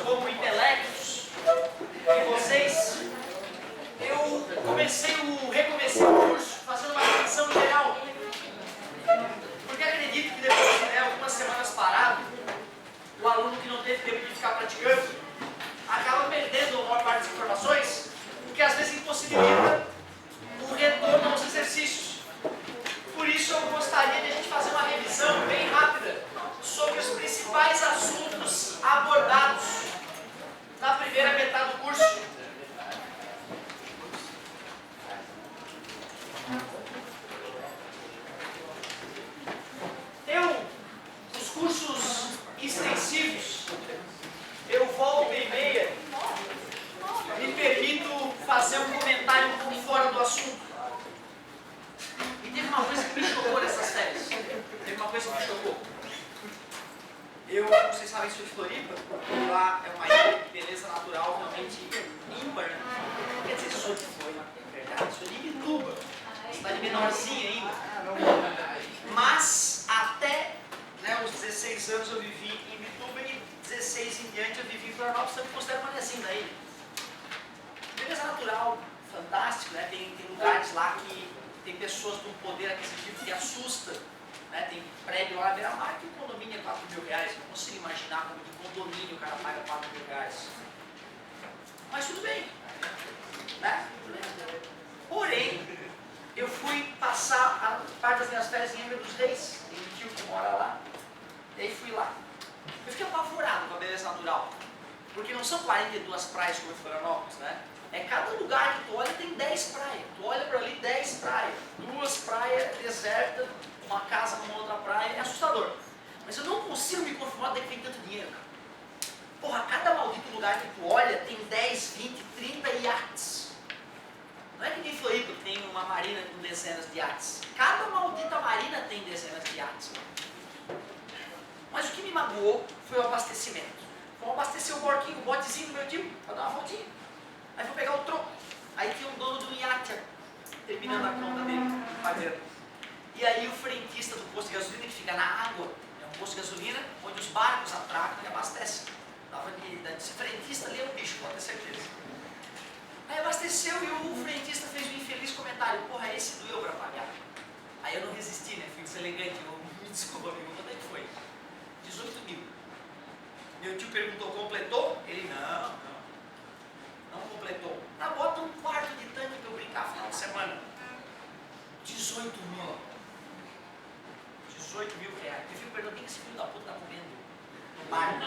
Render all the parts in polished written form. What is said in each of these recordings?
como intelectos de vocês, eu recomecei o curso fazendo uma revisão geral. Porque acredito que depois de algumas semanas parado, o aluno que não teve tempo de ficar praticando acaba perdendo a maior parte das informações, o que às vezes impossibilita o retorno aos exercícios. Por isso eu gostaria de a gente fazer uma revisão bem rápida sobre os principais assuntos abordados na primeira metade do curso. Os cursos extensivos, eu volta e meia, me permito fazer um comentário um pouco fora do assunto. E teve uma coisa que me chocou nessas férias. Vocês sabem, sou de Floripa, lá é uma ilha de beleza natural realmente ímpar, né? Quer dizer, sou de Floripa, é verdade, sou de Ibituba, cidade menorzinha ainda. Mas até os 16 anos eu vivi em Ibituba e 16 em diante eu vivi em Florianópolis, então eu considero uma manezinha da ilha. Beleza natural, fantástico, né? Tem lugares lá que tem pessoas com poder aquisitivo que assusta, né? Tem prédio lá na beira-mar que o condomínio é R$4.000, não consigo imaginar como de condomínio o cara paga R$4.000. Mas tudo bem, né? Porém, eu fui passar a parte das minhas férias em Angra dos Reis, tem um tio que mora lá, e aí fui lá. Eu fiquei apavorado com a beleza natural, porque não são 42 praias como em Florianópolis, né? É cada lugar que tu olha tem 10 praias. Tu olha para ali, 10 praias. 2 praias desertas, uma casa numa outra praia. É assustador. Mas eu não consigo me conformar de que tem tanto dinheiro, cara. Porra, cada maldito lugar que tu olha tem 10, 20, 30 iates. Não é que nem Floripa que tem uma marina com dezenas de iates. Cada maldita marina tem dezenas de iates. Mas o que me magoou foi o abastecimento. Vamos abastecer o porquinho, o botezinho do meu tio, para dar uma voltinha. Aí vou pegar o troco. Aí tinha um dono do iate terminando a conta dele, pagando. E aí o frentista do posto de gasolina, que fica na água, é um posto de gasolina onde os barcos atracam e abastecem. Esse frentista ali é um bicho, pode ter certeza. Aí abasteceu e o frentista fez um infeliz comentário: porra, esse doeu para pagar. Aí eu não resisti, né? Fui deselegante. Me desculpa, amigo, quanto é que foi? 18 mil. Meu tio perguntou: completou? Ele: não completou. Tá, bota um quarto de tanque para eu brincar final de semana. 18 mil. 18 mil reais. Eu fico perguntando: o que esse filho da puta tá comendo no bar?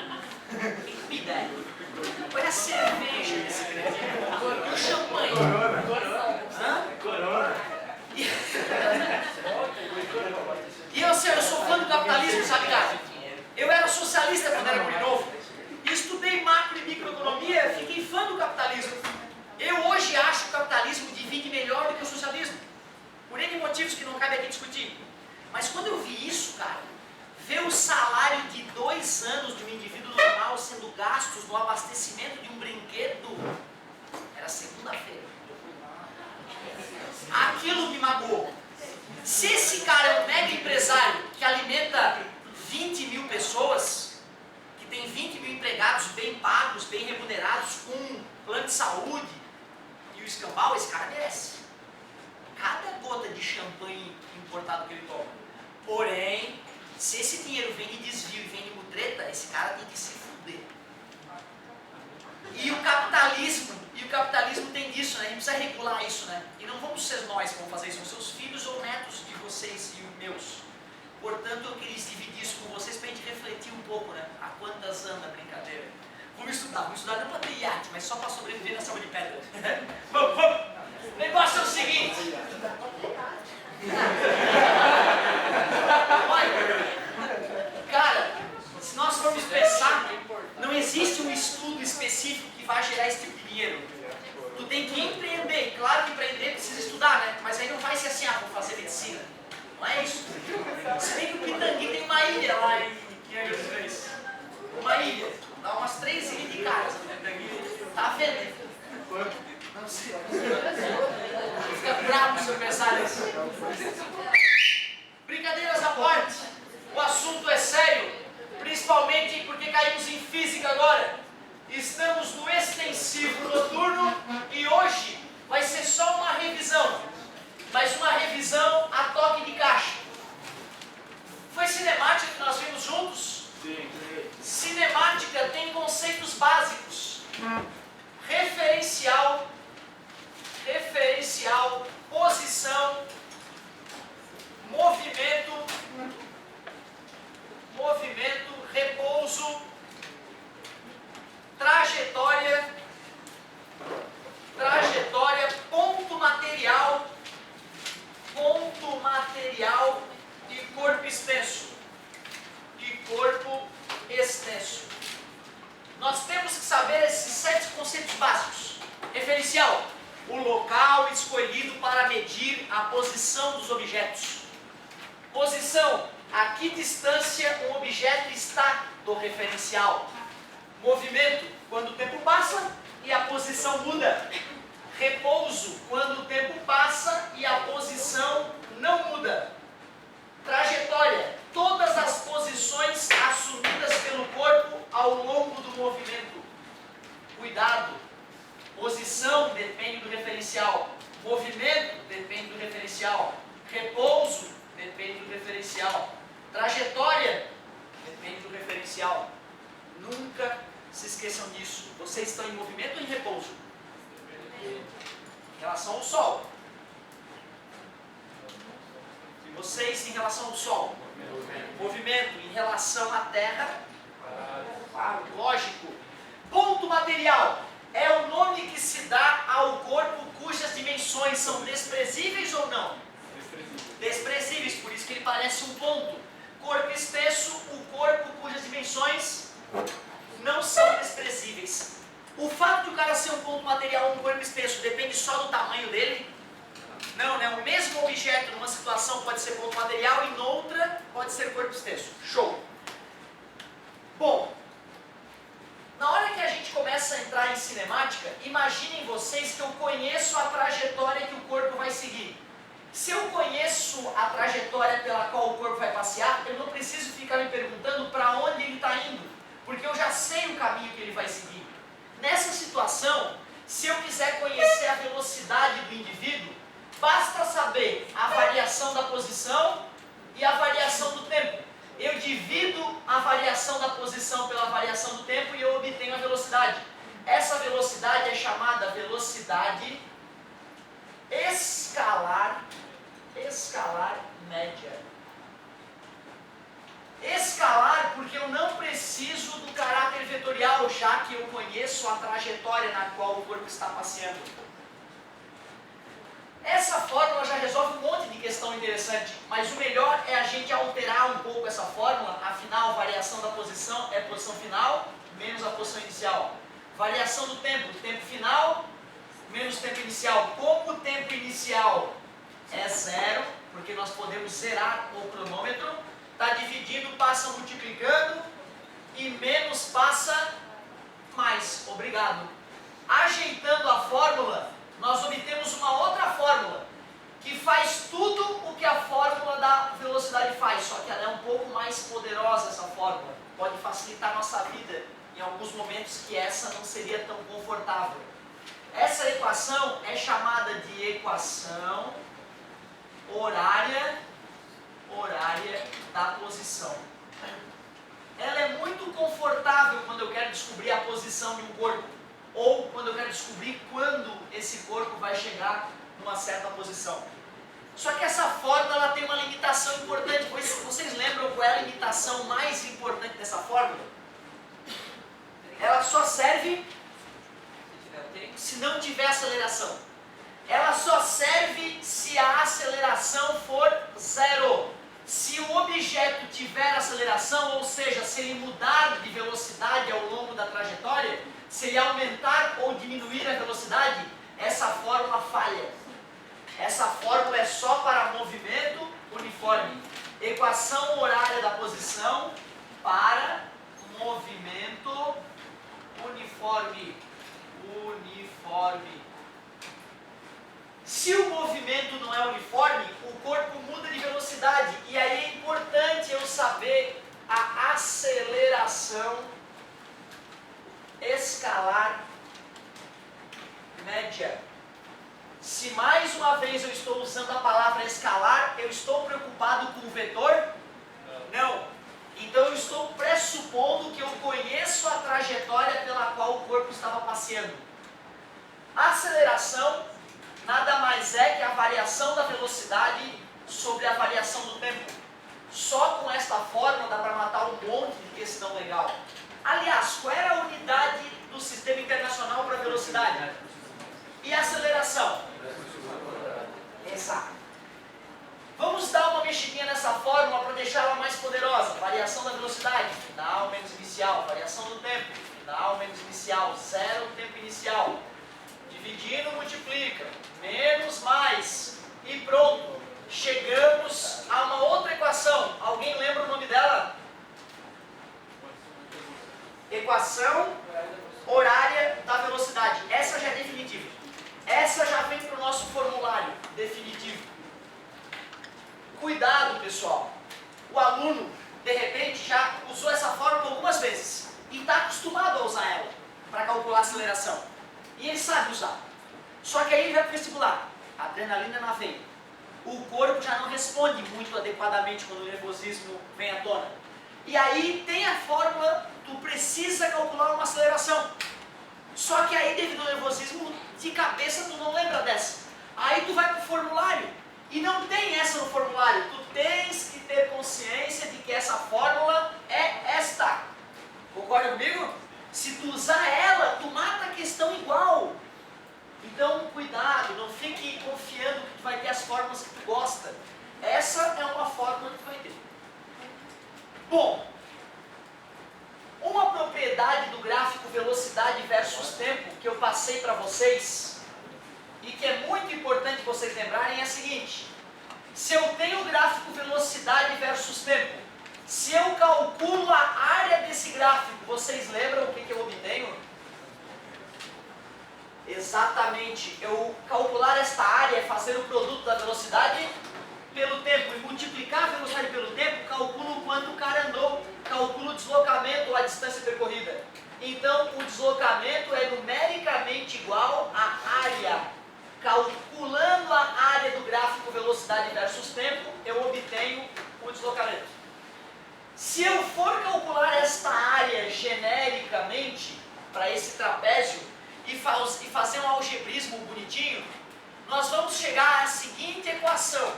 Tem comida aí? Olha a cerveja desse grande. E o champanhe. Corona. E eu sou fã do capitalismo, sabe, cara? Eu era socialista quando era muito novo. Estudei macro e microeconomia, fiquei fã do capitalismo. Eu hoje acho que o capitalismo divide melhor do que o socialismo. Por N motivos que não cabe aqui discutir. Mas quando eu vi isso, cara, ver o salário de 2 anos de um indivíduo normal sendo gastos no abastecimento de um brinquedo, era segunda-feira. Aquilo me magoou. Se esse cara é um mega empresário que alimenta 20 mil pessoas, que tem 20 mil empregados bem pagos, bem remunerados, com plano de saúde e o escambau, esse cara merece. Cada gota de champanhe importado que ele toma. Porém, se esse dinheiro vem de desvio e vem de mutreta, esse cara tem que se fuder. E o capitalismo tem disso, né? A gente precisa regular isso, né? E não vamos ser nós que vamos fazer isso, são seus filhos ou netos de vocês e os meus. Portanto, eu queria dividir isso com vocês para a gente refletir um pouco, né? A quantas anda a brincadeira. Vamos estudar não para ter iate, mas só para sobreviver na selva de pedra. Vamos! O negócio é o seguinte. Cara, se nós formos pensar, não existe um estudo específico que vai gerar esse tipo de dinheiro. Tu tem que empreender. Claro que para empreender precisa estudar, né? Mas aí não vai ser assim, vou fazer medicina. Não é isso. Se bem que o Pitangui tem uma ilha lá em Angra dos Reis. Uma ilha. Dá umas 3 ilhas de casa. Tá vendo? Não sei. Fica bravo se eu pensar nisso. Brincadeiras à parte, o assunto é sério, principalmente porque caímos em física agora. revisão, mas uma revisão a toque de caixa. Foi cinemática que nós vimos juntos? Sim. Cinemática tem conceitos básicos. Referencial, posição, movimento, repouso, trajetória, ponto material e corpo extenso. Nós temos que saber esses 7 conceitos básicos. Referencial, o local escolhido para medir a posição dos objetos. Posição, a que distância um objeto está do referencial. Movimento, quando o tempo passa e a posição muda. Repouso, quando o tempo passa e a posição não muda. Trajetória, todas as posições assumidas pelo corpo ao longo do movimento. Cuidado, posição depende do referencial, movimento depende do referencial, repouso depende do referencial, trajetória depende do referencial. Nunca se esqueçam disso. Vocês estão em movimento ou em repouso? Em relação ao Sol. Vocês em relação ao Sol? Movimento. Em relação à Terra? Claro, lógico. Ponto material é o nome que se dá ao corpo cujas dimensões são desprezíveis ou não? Desprezíveis, por isso que ele parece um ponto. Corpo extenso, o corpo cujas dimensões não são desprezíveis. O fato de o cara ser um ponto material ou um corpo extenso depende só do tamanho dele? Não, né? O mesmo objeto numa situação pode ser ponto material e noutra pode ser corpo extenso. Show! Bom, na hora que a gente começa a entrar em cinemática, imaginem vocês que eu conheço a trajetória que o corpo vai seguir. Se eu conheço a trajetória pela qual o corpo vai passear, eu não preciso ficar me perguntando para onde ele está indo, porque eu já sei o caminho que ele vai seguir. Nessa situação, se eu quiser conhecer a velocidade do indivíduo, basta saber a variação da posição e a variação do tempo. Eu divido a variação da posição pela variação do tempo e eu obtenho a velocidade. Essa velocidade é chamada velocidade escalar média. Escalar porque eu não preciso do caráter vetorial, já que eu conheço a trajetória na qual o corpo está passeando. Essa fórmula já resolve um monte de questão interessante, mas o melhor é a gente alterar um pouco essa fórmula. Afinal, a variação da posição é a posição final menos a posição inicial. Variação do tempo final menos tempo inicial. Como o tempo inicial é 0, porque nós podemos zerar o cronômetro, está dividindo, passa multiplicando, e menos passa mais. Obrigado. Ajeitando a fórmula, nós obtemos uma outra fórmula, que faz tudo o que a fórmula da velocidade faz, só que ela é um pouco mais poderosa, essa fórmula. Pode facilitar a nossa vida em alguns momentos que essa não seria tão confortável. Essa equação é chamada de equação horária da posição. Ela é muito confortável quando eu quero descobrir a posição de um corpo, ou quando eu quero descobrir quando esse corpo vai chegar numa certa posição. Só que essa fórmula ela tem uma limitação importante. Vocês lembram qual é a limitação mais importante dessa fórmula? Ela só serve se não tiver aceleração. Ela só serve se a aceleração for 0. Se o objeto tiver aceleração, ou seja, se ele mudar de velocidade ao longo da trajetória, se ele aumentar ou diminuir a velocidade, essa fórmula falha. Essa fórmula é só para movimento uniforme. Equação horária da posição para movimento uniforme. Se o movimento não é uniforme, o corpo muda de velocidade. E aí é importante eu saber a aceleração escalar média. Se mais uma vez vez eu estou usando a palavra escalar, eu estou preocupado com o vetor? Não. Então eu estou pressupondo que eu conheço a trajetória pela qual o corpo estava passeando. A aceleração nada mais é que a variação da velocidade sobre a variação do tempo. Só com esta forma dá para matar um monte de questão legal. Aliás, qual era a unidade do sistema internacional para velocidade? E a aceleração? Exato. Vamos dar uma mexidinha nessa fórmula para deixá-la mais poderosa. Variação da velocidade, final menos inicial. Variação do tempo, final menos inicial. Zero tempo inicial. Dividindo, multiplica. Menos, mais. E pronto. Chegamos a uma outra equação. Alguém lembra o nome dela? Equação horária da velocidade. Essa já é definitiva. Essa já vem para o nosso formulário definitivo. Cuidado, pessoal. O aluno, de repente, já usou essa fórmula algumas vezes e está acostumado a usar ela para calcular a aceleração. E ele sabe usar. Só que aí ele vai para o vestibular. Adrenalina na veia. O corpo já não responde muito adequadamente quando o nervosismo vem à tona. E aí tem a fórmula, tu precisa calcular uma aceleração. Só que aí, devido ao nervosismo, de cabeça tu não lembra dessa. Aí tu vai para o formulário. E não tem essa no formulário. Tu tens que ter consciência de que essa fórmula é esta. Concorda comigo? Se tu usar ela, tu mata a questão igual. Então, cuidado, não fique confiando que tu vai ter as fórmulas que tu gosta. Essa é uma fórmula que tu vai ter. Bom, uma propriedade do gráfico velocidade versus tempo que eu passei para vocês e que é muito importante vocês lembrarem é a seguinte: se eu tenho o gráfico velocidade versus tempo, se eu calculo a área desse gráfico, vocês lembram o que eu obtenho? Exatamente, eu calcular esta área é fazer o produto da velocidade pelo tempo, e multiplicar a velocidade pelo tempo, calculo o quanto o cara andou, calculo o deslocamento ou a distância percorrida. Então, o deslocamento é numericamente igual à área. Calculando a área do gráfico velocidade versus tempo, eu obtenho o deslocamento. Se eu for calcular esta área genericamente, para esse trapézio, e fazer um algebrismo bonitinho, nós vamos chegar à seguinte equação.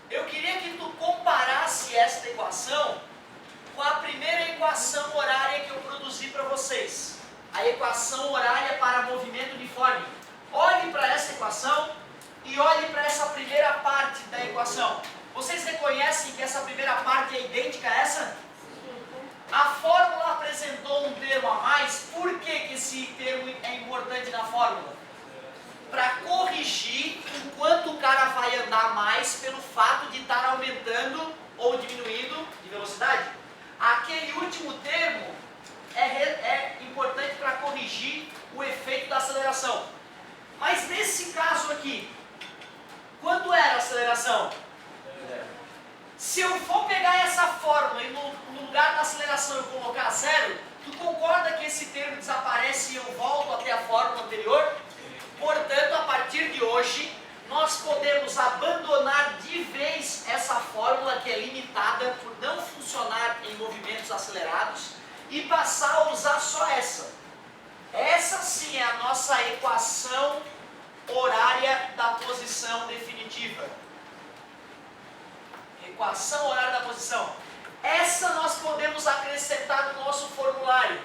Eu queria que tu comparasse esta equação com a primeira equação horária que eu produzi para vocês. A equação horária para movimento uniforme. Olhe para essa equação e olhe para essa primeira parte da equação. Vocês reconhecem que essa primeira parte é idêntica a essa? A fórmula apresentou um termo a mais. Por que esse termo é importante na fórmula? Para corrigir o quanto o cara vai andar mais pelo fato de estar aumentando ou diminuindo de velocidade. Aquele último termo é importante para corrigir o efeito da aceleração. Mas nesse caso aqui, quanto era a aceleração? Se eu for pegar essa fórmula e no lugar da aceleração eu colocar zero, tu concorda que esse termo desaparece e eu volto até a fórmula anterior? Portanto, a partir de hoje, nós podemos abandonar de vez essa fórmula que é limitada por não funcionar em movimentos acelerados e passar a usar só essa. Essa sim é a nossa equação horária da posição definitiva. Equação horária da posição. Essa nós podemos acrescentar no nosso formulário.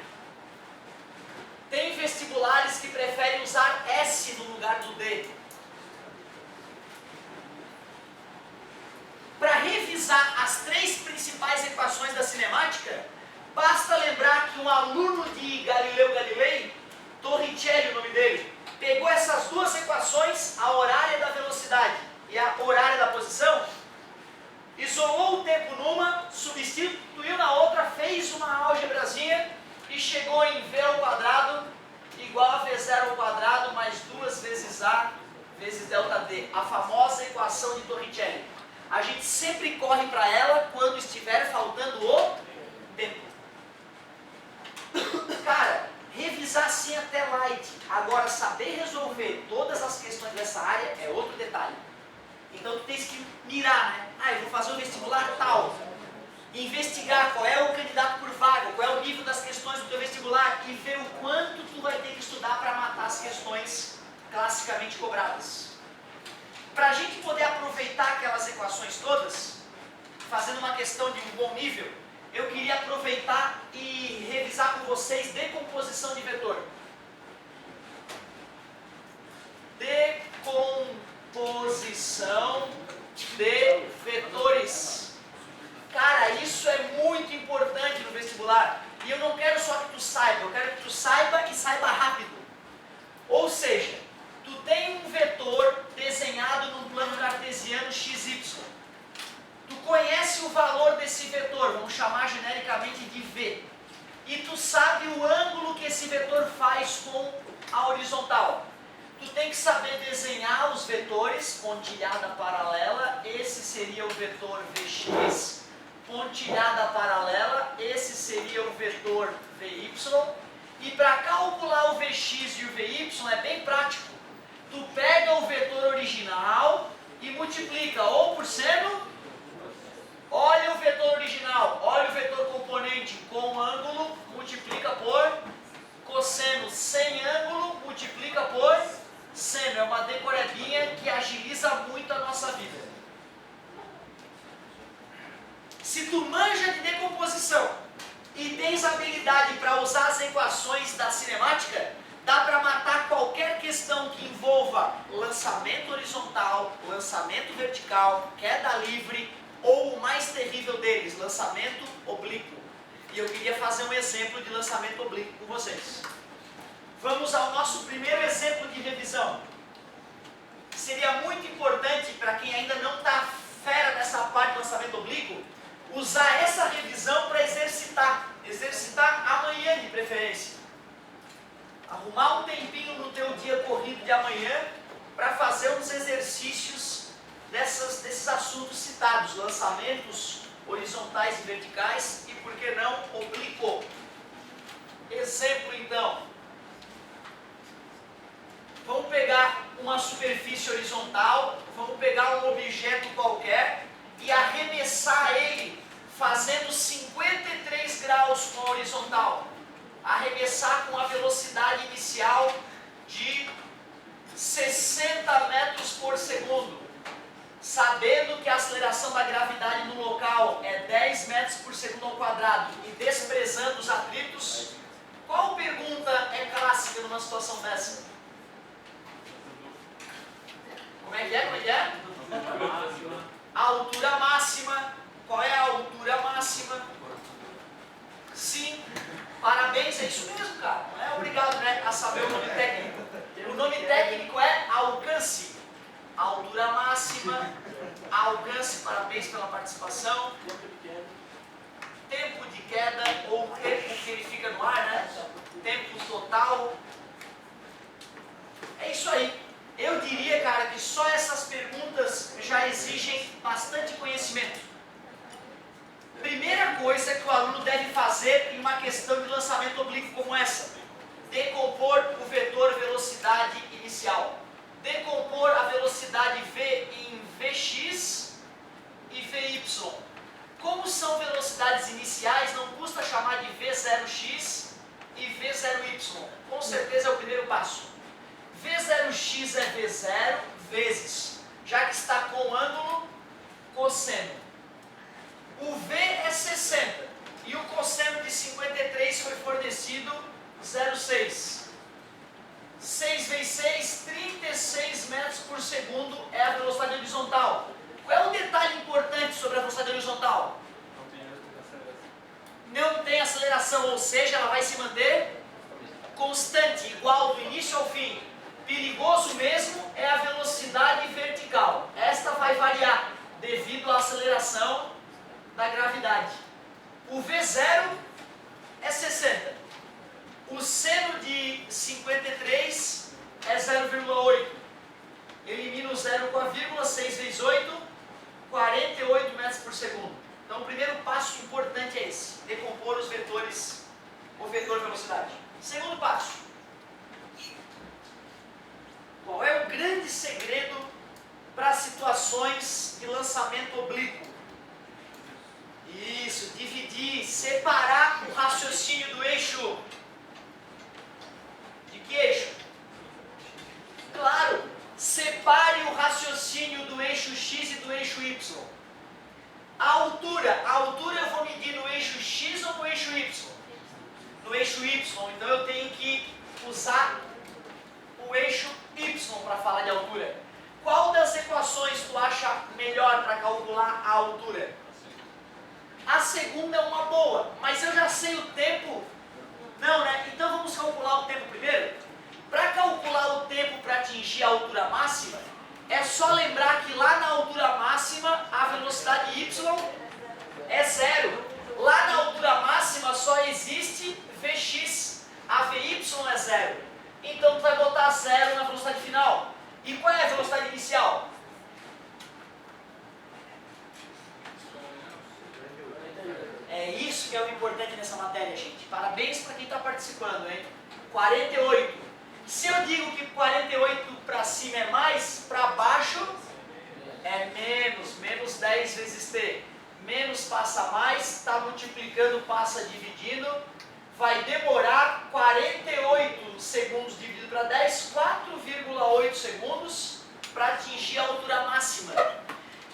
Tem vestibulares que preferem usar S no lugar do D. Para revisar as três principais equações da cinemática, basta lembrar que um aluno de Galileu Galilei, Torricelli o nome dele, pegou essas duas equações, a horária da velocidade e a horária da posição, isolou o tempo numa, substituiu na outra, fez uma álgebrazinha e chegou em V ao quadrado igual a V0 ao quadrado mais 2 vezes A vezes ΔT, a famosa equação de Torricelli. A gente sempre corre para ela quando estiver faltando o tempo. Cara, revisar memorizar sim até light. Agora, saber resolver todas as questões dessa área é outro detalhe. Então, tu tens que mirar, né? Ah, eu vou fazer o vestibular tal. Investigar qual é o candidato por vaga, qual é o nível das questões do teu vestibular e ver o quanto tu vai ter que estudar para matar as questões classicamente cobradas. Para a gente poder aproveitar aquelas equações todas, fazendo uma questão de um bom nível, eu queria aproveitar e revisar com vocês decomposição de vetor. Decomposição de vetores. Cara, isso é muito importante no vestibular. E eu não quero só que tu saiba, eu quero que tu saiba e saiba rápido. Ou seja, tu tem um vetor desenhado num plano cartesiano XY. Tu conhece o valor desse vetor, vamos chamar genericamente de V. E tu sabe o ângulo que esse vetor faz com a horizontal. Tu tem que saber desenhar os vetores, pontilhada paralela, esse seria o vetor Vx. Pontilhada paralela, esse seria o vetor Vy. E para calcular o Vx e o Vy é bem prático. Tu pega o vetor original e multiplica ou por seno, olha o vetor original, olha o vetor componente com ângulo, multiplica por cosseno, sem ângulo, multiplica por seno. É uma decoradinha que agiliza muito a nossa vida. Se tu manja de decomposição e tens habilidade para usar as equações da cinemática, dá para matar qualquer questão que envolva lançamento horizontal, lançamento vertical, queda livre ou o mais terrível deles, lançamento oblíquo. E eu queria fazer um exemplo de lançamento oblíquo com vocês. Vamos ao nosso primeiro exemplo de revisão. Seria muito importante para quem ainda não está fera nessa parte do lançamento oblíquo, usar essa revisão para exercitar amanhã de preferência. Arrumar um tempinho no teu dia corrido de amanhã para fazer uns exercícios desses assuntos citados, lançamentos horizontais e verticais e, por que não, oblíquo. Exemplo então, vamos pegar uma superfície horizontal, vamos pegar um objeto qualquer e arremessar ele fazendo 53 graus com a horizontal. Arremessar com a velocidade inicial de 60 metros por segundo. Sabendo que a aceleração da gravidade no local é 10 metros por segundo ao quadrado e desprezando os atritos, qual pergunta é clássica numa situação dessa? Como é que é? A altura máxima. Qual é a altura máxima? Sim, parabéns, é isso mesmo, cara. Não é obrigado, né, a saber o nome técnico. O nome técnico é alcance. Altura máxima, alcance, parabéns pela participação. Tempo de queda, ou tempo que ele fica no ar, né? Tempo total. É isso aí. Eu diria, cara, que só essas perguntas já exigem bastante conhecimento. Primeira coisa que o aluno deve fazer em uma questão de lançamento oblíquo como essa: decompor o vetor velocidade inicial. Decompor a velocidade V em Vx e Vy. Como são velocidades iniciais, não custa chamar de V0x e V0y. Com certeza é o primeiro passo. V0x é V0 vezes, já que está com ângulo, cosseno. O V é 60 e o cosseno de 53 foi fornecido 0,6. 6 vezes 6, 36 metros por segundo é a velocidade horizontal. Qual é o detalhe importante sobre a velocidade horizontal? Não tem aceleração, ou seja, ela vai se manter constante, igual do início ao fim. Perigoso mesmo é a velocidade vertical. Esta vai variar devido à aceleração da gravidade. O V0 é 60. O seno de 53 é 0,8. Elimina o zero com a vírgula, 6 vezes 8, 48 metros por segundo. Então o primeiro passo importante é esse: decompor os vetores, o vetor velocidade. Segundo passo. Qual é o grande segredo para situações de lançamento oblíquo? Isso, dividir, separar o raciocínio do eixo. De que eixo? Claro, separe o raciocínio do eixo X e do eixo Y. A altura eu vou medir no eixo X ou no eixo Y? No eixo Y, então eu tenho que usar o eixo Y para falar de altura. Qual das equações tu acha melhor para calcular a altura? A segunda é uma boa, mas eu já sei o tempo. Não, né? Então vamos calcular o tempo primeiro? Para calcular o tempo para atingir a altura máxima, é só lembrar que lá na altura máxima a velocidade y é zero. Lá na altura máxima só existe Vx, a Vy é zero. Então tu vai botar zero na velocidade final. E qual é a velocidade inicial? É isso que é o importante nessa matéria, gente. Parabéns para quem está participando, hein? 48. Se eu digo que 48 para cima é mais, para baixo é menos. Menos 10 vezes t. Menos passa mais, está multiplicando, passa dividindo. Vai demorar 48 segundos dividido para 10, 4,8 segundos para atingir a altura máxima.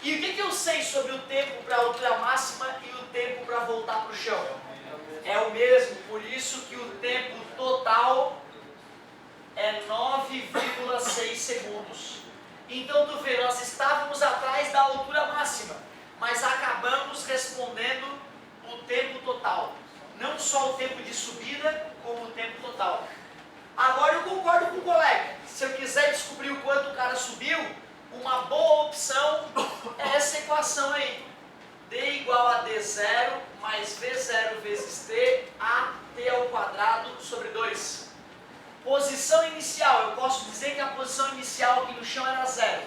E o que eu sei sobre o tempo para a altura máxima e o tempo para voltar para o chão? É o mesmo, por isso que o tempo total é 9,6 segundos. Então tu vê, nós estávamos atrás da altura máxima, mas acabamos respondendo o tempo total. Não só o tempo de subida, como o tempo total. Agora eu concordo com o colega. Se eu quiser descobrir o quanto o cara subiu, uma boa opção é essa equação aí. D igual a D0 mais V0 vezes T, a T ao quadrado sobre 2. Posição inicial, eu posso dizer que a posição inicial aqui no chão era zero.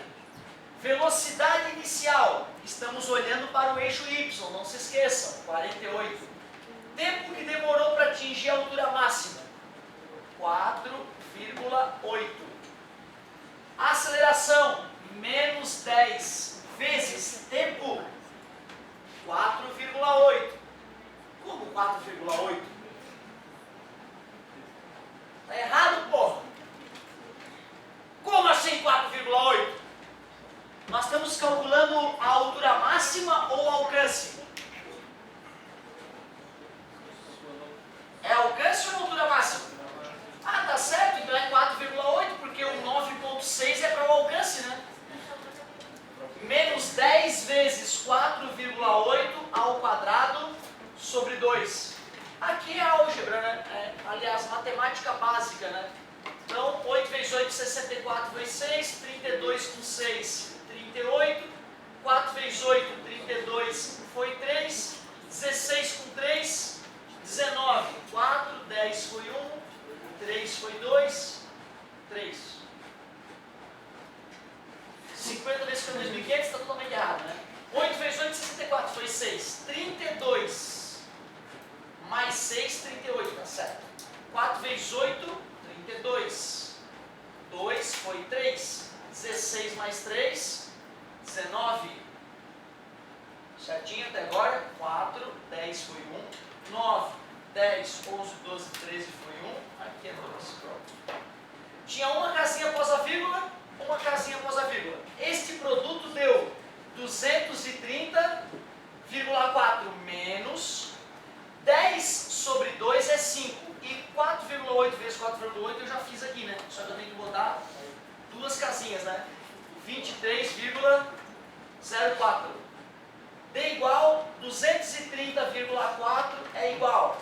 Velocidade inicial, estamos olhando para o eixo Y, não se esqueçam, 48. Tempo que demorou para atingir a altura máxima, 4,8. Aceleração, menos 10 vezes tempo, 4,8. Como 4,8? Está errado, porra. Como assim 4,8? Nós estamos calculando a altura máxima ou o alcance? É alcance ou altura máxima? Ah, tá certo, então é 4,8, porque o 9,6 é para o alcance, né? Menos 10 vezes 4,8 ao quadrado sobre 2. Aqui é álgebra, né? Aliás, matemática básica, né? Então, 8 vezes 8, 64 vezes 6, 32 com 6, 38. 4 vezes 8, 32 foi 3. 16 com 3, 19. 4, 10 foi 1, 3 foi 2, 3. 50 vezes foi 2.500, está totalmente errado, né? 8 vezes 8, 64, foi 6. 32 mais 6, 38, tá certo. 4 vezes 8, 32. 2 foi 3. 16 mais 3, 19. Certinho até agora? 4, 10 foi 1. 9, 10, 11, 12, 13 foi 1. Aqui é 12, pronto. Tinha uma casinha após a vírgula, uma casinha após a vírgula. Este produto deu 230,4 menos 10 sobre 2 é 5. E 4,8 vezes 4,8 eu já fiz aqui, né? Só que eu tenho que botar duas casinhas, né? 23,04. D igual 230,4 é igual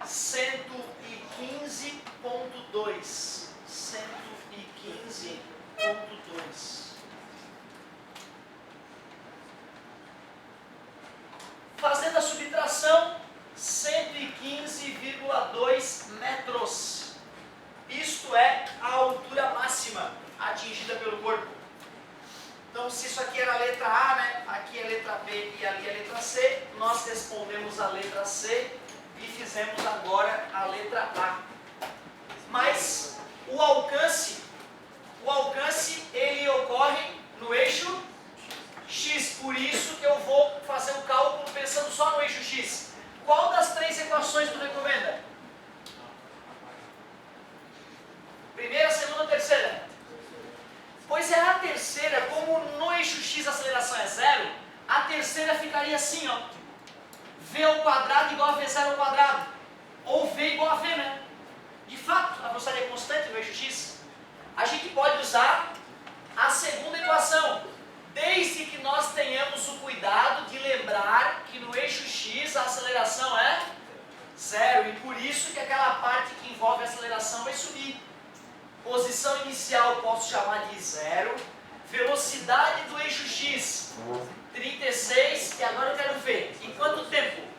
115,2. 115,2. Fazendo a subtração, 115,2 metros. Isto é a altura máxima atingida pelo corpo. Então, se isso aqui era a letra A, né? Aqui é a letra B e ali é a letra C, nós respondemos a letra C e fizemos agora a letra A. o alcance ele ocorre no eixo X. Por isso que eu vou fazer o cálculo pensando só no eixo X. Qual das três equações tu recomenda? Primeira, segunda ou terceira? Pois é, a terceira, como no eixo X a aceleração é zero, a terceira ficaria assim, ó. V ao quadrado igual a V0 ao quadrado. Ou V igual a V, né? De fato, a velocidade é constante no eixo X. A gente pode usar a segunda equação, desde que nós tenhamos o cuidado de lembrar que no eixo X a aceleração é zero. E por isso que aquela parte que envolve a aceleração vai subir. Posição inicial posso chamar de zero. Velocidade do eixo X, 36. E agora eu quero ver, em quanto tempo?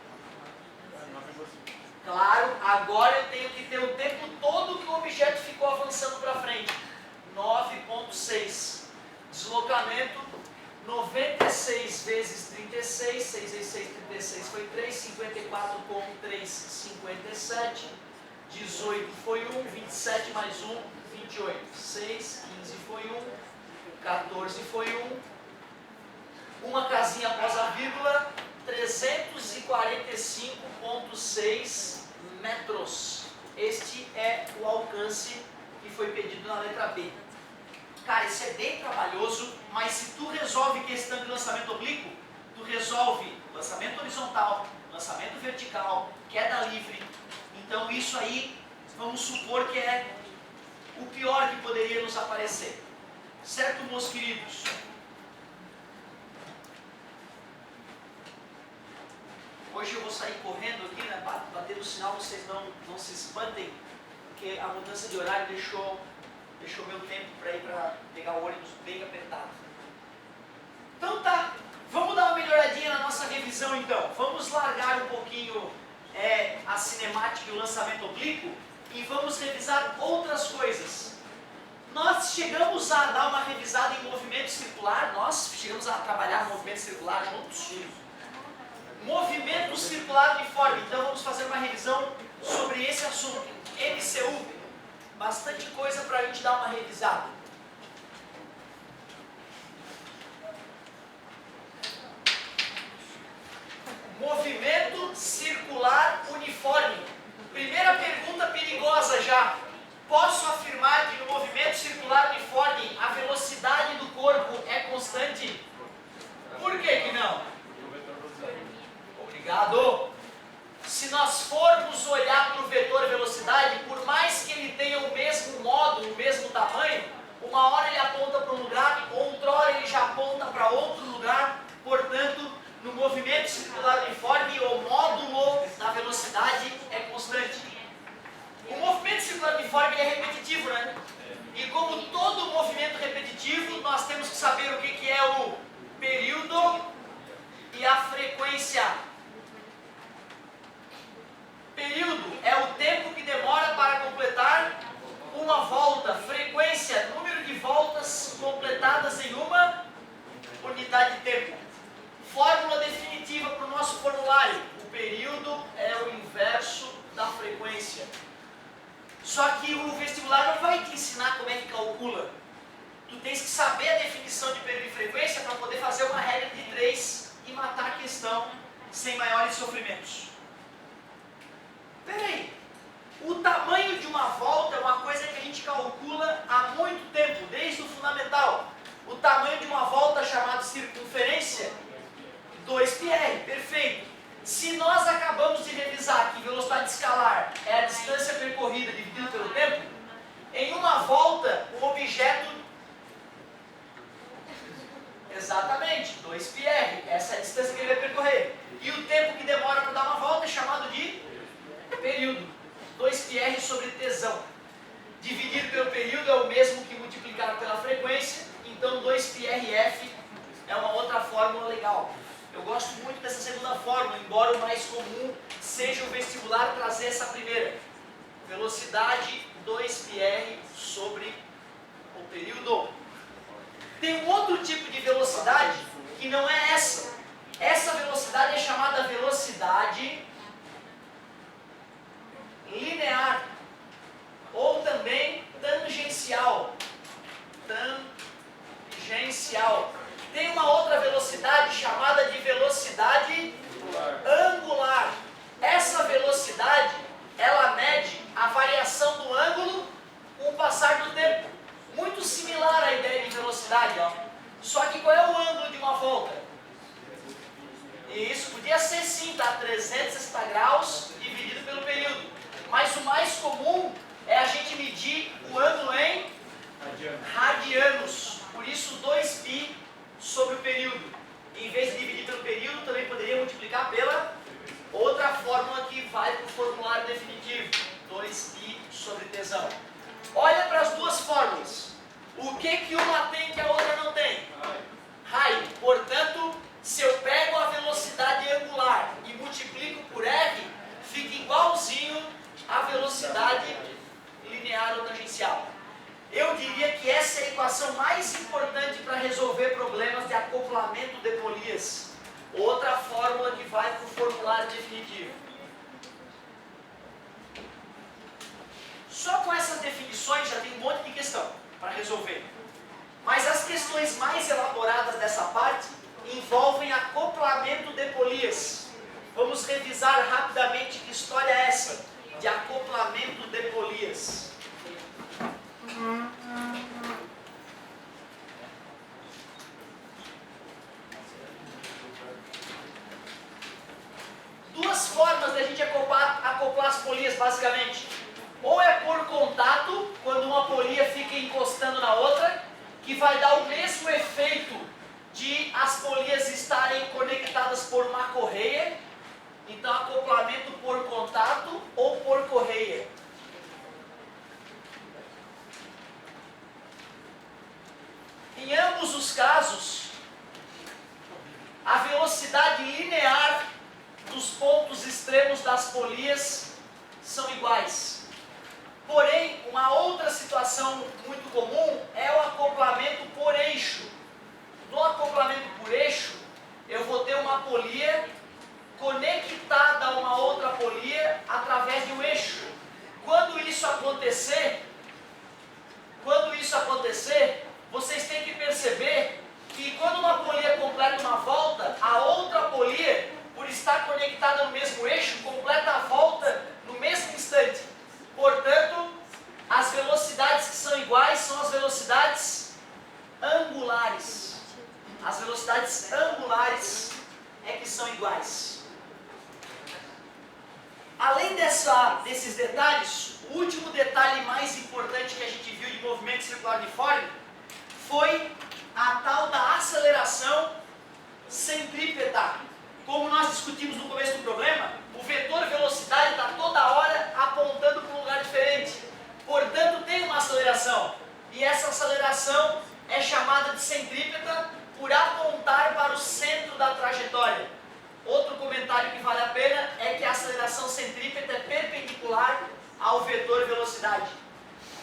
Claro, agora eu tenho que ter o tempo todo que o objeto ficou avançando para frente. 9,6. Deslocamento, 96 vezes 36. 6 vezes 6, 36 foi 3. 54 com 3, 57. 18 foi 1. 27 mais 1, 28. 6, 15 foi 1. 14 foi 1. Uma casinha após a vírgula. 345,6 metros. Este é o alcance que foi pedido na letra B. Cara, isso é bem trabalhoso, mas se tu resolve questão de lançamento oblíquo, tu resolve lançamento horizontal, lançamento vertical, queda livre. Então isso aí, vamos supor que é o pior que poderia nos aparecer. Certo, meus queridos? Hoje eu vou sair correndo aqui, né, bater no sinal, vocês não se espantem, porque a mudança de horário deixou meu tempo para ir para pegar o ônibus bem apertado. Então tá, vamos dar uma melhoradinha na nossa revisão então. Vamos largar um pouquinho a cinemática e o lançamento oblíquo e vamos revisar outras coisas. Nós chegamos a dar uma revisada em movimento circular, nós chegamos a trabalhar movimento circular juntos. Movimento circular uniforme, então vamos fazer uma revisão sobre esse assunto. MCU, bastante coisa para a gente dar uma revisada. Movimento circular uniforme. Primeira pergunta perigosa já. Posso afirmar que no movimento circular uniforme a velocidade do corpo é constante? Por que não? Obrigado. Se nós formos olhar para o vetor velocidade, por mais que ele tenha o mesmo módulo, o mesmo tamanho, uma hora ele aponta para um lugar, outra hora ele já aponta para outro lugar. Portanto, no movimento circular uniforme, o módulo da velocidade é constante. O movimento circular uniforme é repetitivo, né? E como todo movimento repetitivo, nós temos que saber o que é o período e a frequência. Período é o tempo que demora para completar uma volta. Frequência, número de voltas completadas em uma unidade de tempo. Fórmula definitiva para o nosso formulário. O período é o inverso da frequência. Só que o vestibular não vai te ensinar como é que calcula. Tu tens que saber a definição de período e frequência para poder fazer uma regra de 3 e matar a questão sem maiores sofrimentos. Peraí, o tamanho de uma volta é uma coisa que a gente calcula há muito tempo, desde o fundamental. O tamanho de uma volta chamado circunferência, 2πr, perfeito. Se nós acabamos de revisar que velocidade escalar é a distância percorrida dividida pelo tempo, em uma volta o objeto... Exatamente, 2πr, essa é a distância que ele vai percorrer. E o tempo que demora para dar uma volta é chamado de período. 2πr sobre tesão. Dividir pelo período é o mesmo que multiplicar pela frequência, então 2πrf é uma outra fórmula legal. Eu gosto muito dessa segunda fórmula, embora o mais comum seja o vestibular trazer essa primeira. Velocidade 2πr sobre o período. Tem um outro tipo de velocidade que não é essa. Essa velocidade é chamada velocidade linear ou também tangente. velocidade, ó. Só que qual é o ângulo de uma volta? Isso, podia ser sim, tá? 360 graus dividido pelo período. Mas o mais comum é a gente medir o ângulo em radianos. Por isso 2π sobre o período. Em vez de dividir pelo período, também poderia multiplicar pela outra fórmula que vai para o formulário definitivo. 2π sobre tesão. Olha para as duas fórmulas. O que uma tem que a outra não tem? Raio. Portanto, se eu pego a velocidade angular e multiplico por R, fica igualzinho à velocidade linear ou tangencial. Eu diria que essa é a equação mais importante para resolver problemas de acoplamento de polias. Outra fórmula que vai para o formulário definitivo. Só com essas definições já tem um monte de questão para resolver. Mas as questões mais elaboradas dessa parte envolvem acoplamento de polias. Vamos revisar rapidamente que história é essa de acoplamento de polias. Duas formas da gente acoplar as polias, basicamente. Ou é por contato, quando uma polia fica encostando na outra, que vai dar o mesmo efeito de as polias estarem conectadas por uma correia. Então, acoplamento por contato ou por correia. Em ambos os casos, a velocidade linear dos pontos extremos das polias são iguais. Porém, uma outra situação muito comum é o acoplamento por eixo. No acoplamento por eixo, eu vou ter uma polia conectada a uma outra polia através de um eixo. Quando isso acontecer, vocês têm que perceber que quando uma polia completa uma volta, a outra polia, por estar conectada no mesmo eixo, completa a volta no mesmo instante. Portanto, as velocidades que são iguais são as velocidades angulares. As velocidades angulares é que são iguais. Além desses detalhes, o último detalhe mais importante que a gente viu de movimento circular uniforme foi a tal da aceleração centrípeta. Como nós discutimos no começo do problema, o vetor velocidade está toda hora apontando para um lugar diferente. Portanto, tem uma aceleração. E essa aceleração é chamada de centrípeta por apontar para o centro da trajetória. Outro comentário que vale a pena é que a aceleração centrípeta é perpendicular ao vetor velocidade.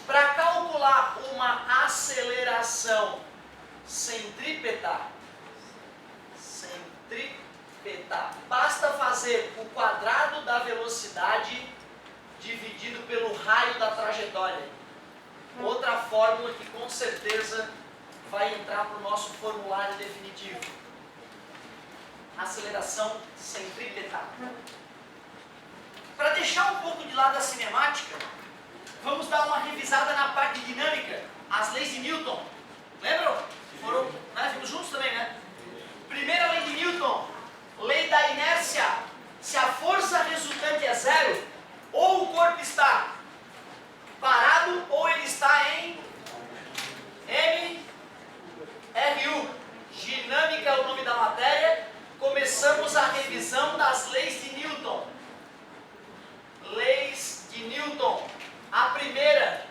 Para calcular uma aceleração centrípeta, basta fazer o quadrado da velocidade dividido pelo raio da trajetória. Outra fórmula que com certeza vai entrar para o nosso formulário definitivo. Aceleração centrípeta. Para deixar um pouco de lado a cinemática, vamos dar uma revisada na parte dinâmica, as leis de Newton. Lembram? Vimos juntos também, né? Primeira lei de Newton, lei da inércia. Se a força resultante é zero, ou o corpo está parado, ou ele está em MRU. Dinâmica é o nome da matéria. Começamos a revisão das leis de Newton. Leis de Newton. A primeira,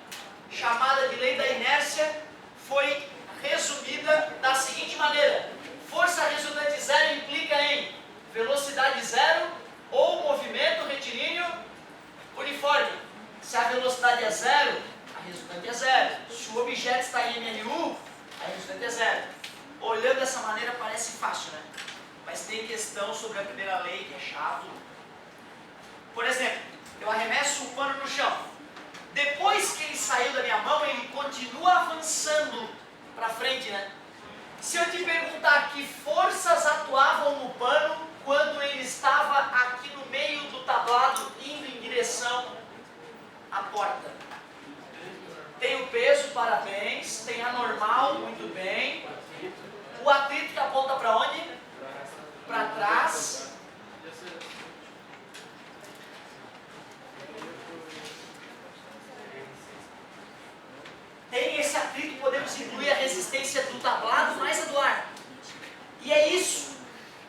chamada de lei da inércia, foi resumida da seguinte maneira: força resultante zero implica em velocidade zero ou movimento retilíneo uniforme. Se a velocidade é zero, a resultante é zero. Se o objeto está em MRU, a resultante é zero. Olhando dessa maneira parece fácil, né? Mas tem questão sobre a primeira lei que é chato. Por exemplo, eu arremesso o pano no chão. Depois que ele saiu da minha mão, ele continua avançando para frente, né? Se eu te perguntar que forças atuavam no pano quando ele estava aqui no meio do tablado, indo em direção à porta. Tem o peso parabéns. Tem anormal, muito bem. O atrito que aponta para onde? Para trás. Tem esse atrito, podemos incluir a resistência do tablado mais a do ar. E é isso.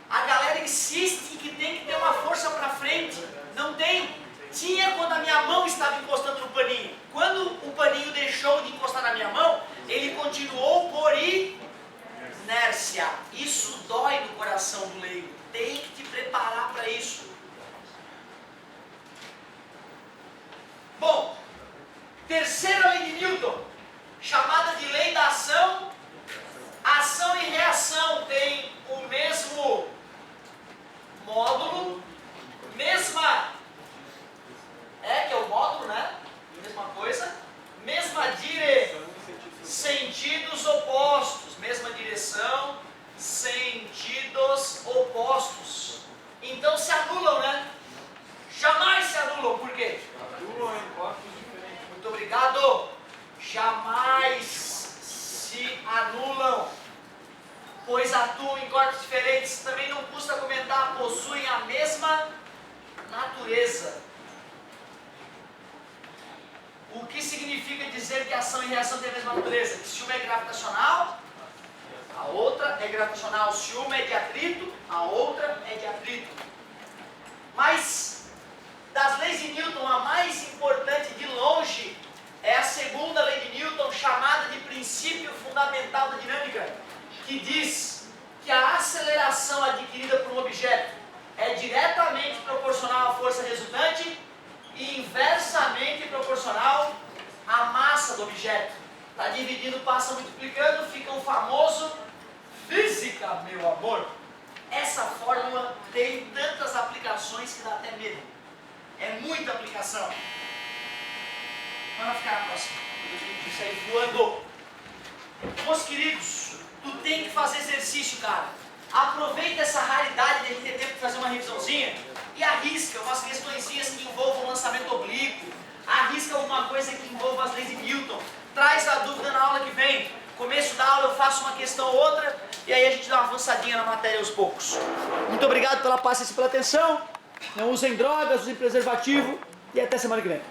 A galera insiste que tem que ter uma força para frente. Não tem. Tinha quando a minha mão estava encostando no paninho. Quando o paninho deixou de encostar na minha mão, ele continuou por inércia. Isso dói no coração do leigo. Tem que te preparar para isso. Bom, terceira lei de Newton, chamada de lei da ação. Ação e reação têm o mesmo módulo, que é o módulo, né? Mesma coisa. Mesma sentidos opostos. Mesma direção, sentidos opostos. Então se anulam, né? Jamais se anulam. Por quê? Atuam em corpos diferentes. Muito obrigado. Jamais se anulam, pois atuam em corpos diferentes. Também não custa comentar, possuem a mesma natureza. O que significa dizer que ação e reação têm a mesma natureza? Que se uma é gravitacional, a outra é gravitacional. Se uma é de atrito, a outra é de atrito. Mas, das leis de Newton, a mais importante de longe é a segunda lei de Newton, chamada de princípio fundamental da dinâmica, que diz que a aceleração adquirida por um objeto é diretamente proporcional à força resultante e inversamente proporcional à massa do objeto. Está dividindo, passa multiplicando, fica um famoso física, meu amor. Essa fórmula tem tantas aplicações que dá até medo. É muita aplicação. Mas vai ficar na próxima. Isso aí voando. Meus queridos, tu tem que fazer exercício, cara. Aproveita essa raridade de a gente ter tempo de fazer uma revisãozinha e arrisca umas questõezinhas que envolvam lançamento oblíquo. Arrisca alguma coisa que envolva as leis de Newton. Traz a dúvida na aula que vem. Começo da aula eu faço uma questão ou outra e aí a gente dá uma avançadinha na matéria aos poucos. Muito obrigado pela paciência e pela atenção. Não usem drogas, usem preservativo e até semana que vem.